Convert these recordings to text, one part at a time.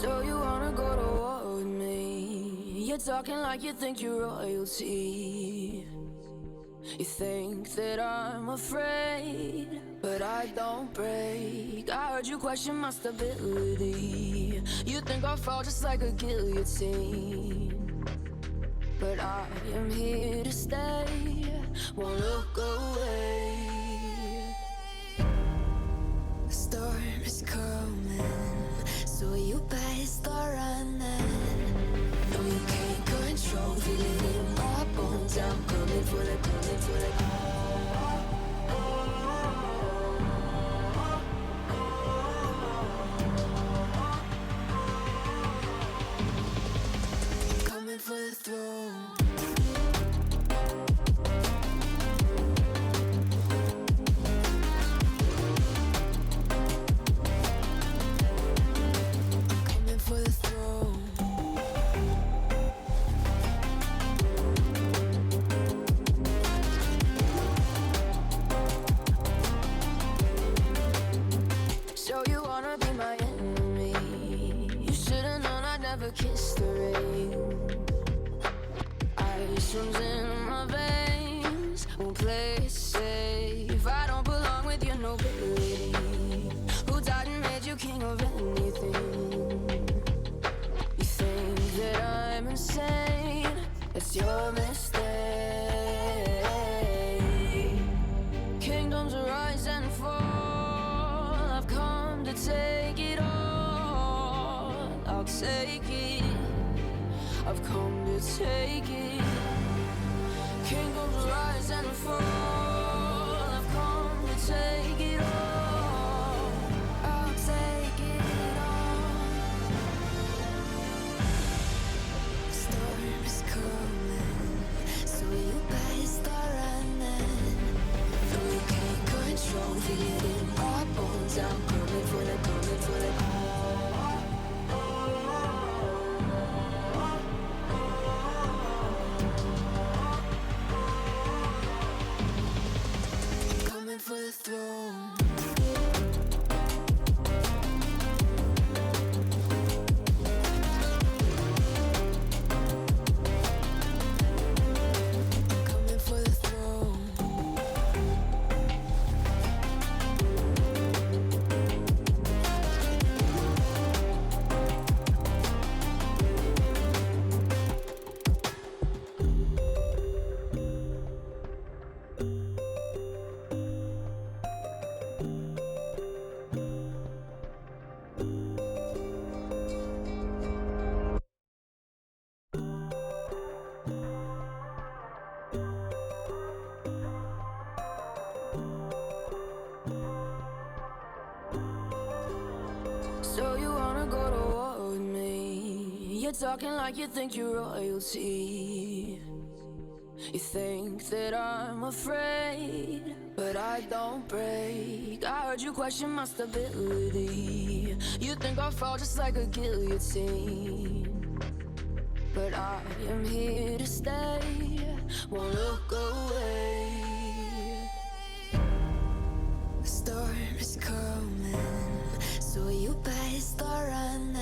So you wanna go to war with me? You're talking like you think you're royalty. You think that I'm afraid, but I don't break. I heard you question my stability. You think I'll fall just like a guillotine, but I am here to stay, won't look away. The storm is coming, so you better start running. No, you can't control, feel it in my bones. I'm coming for the, coming for the. Coming for the throne. Kiss the rain. Ice runs in my veins. Won't play it safe. I don't belong with your nobility. Who died and made you king of anything? You think that I'm insane? That's your mistake. Kingdoms rise and fall. I've come to take it all. I'll take it. I've come to take it. Kingdoms rise and fall. I've come to take it all. I'll take it all. The storm is coming, so you better start running. No, you can't control, feel it in my bones. I'm coming for the, coming for the. For the throne. Coming for the throne. So you wanna go to war with me? You're talking like you think you're royalty. You think that I'm afraid, but I don't break. I heard you question my stability. You think I'll fall just like a guillotine, but I am here to stay, won't look away. The storm is coming, so you better start running.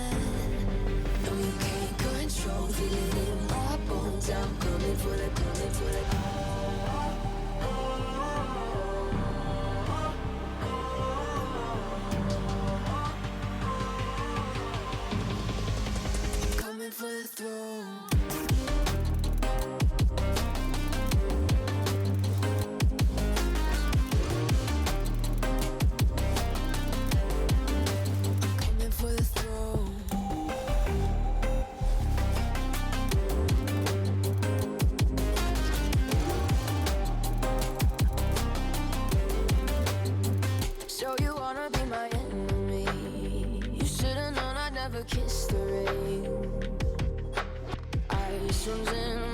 No, you can't control, feel it in my bones. I'm coming for the, coming for the. Coming for the throne. Kiss the rain. Ice runs in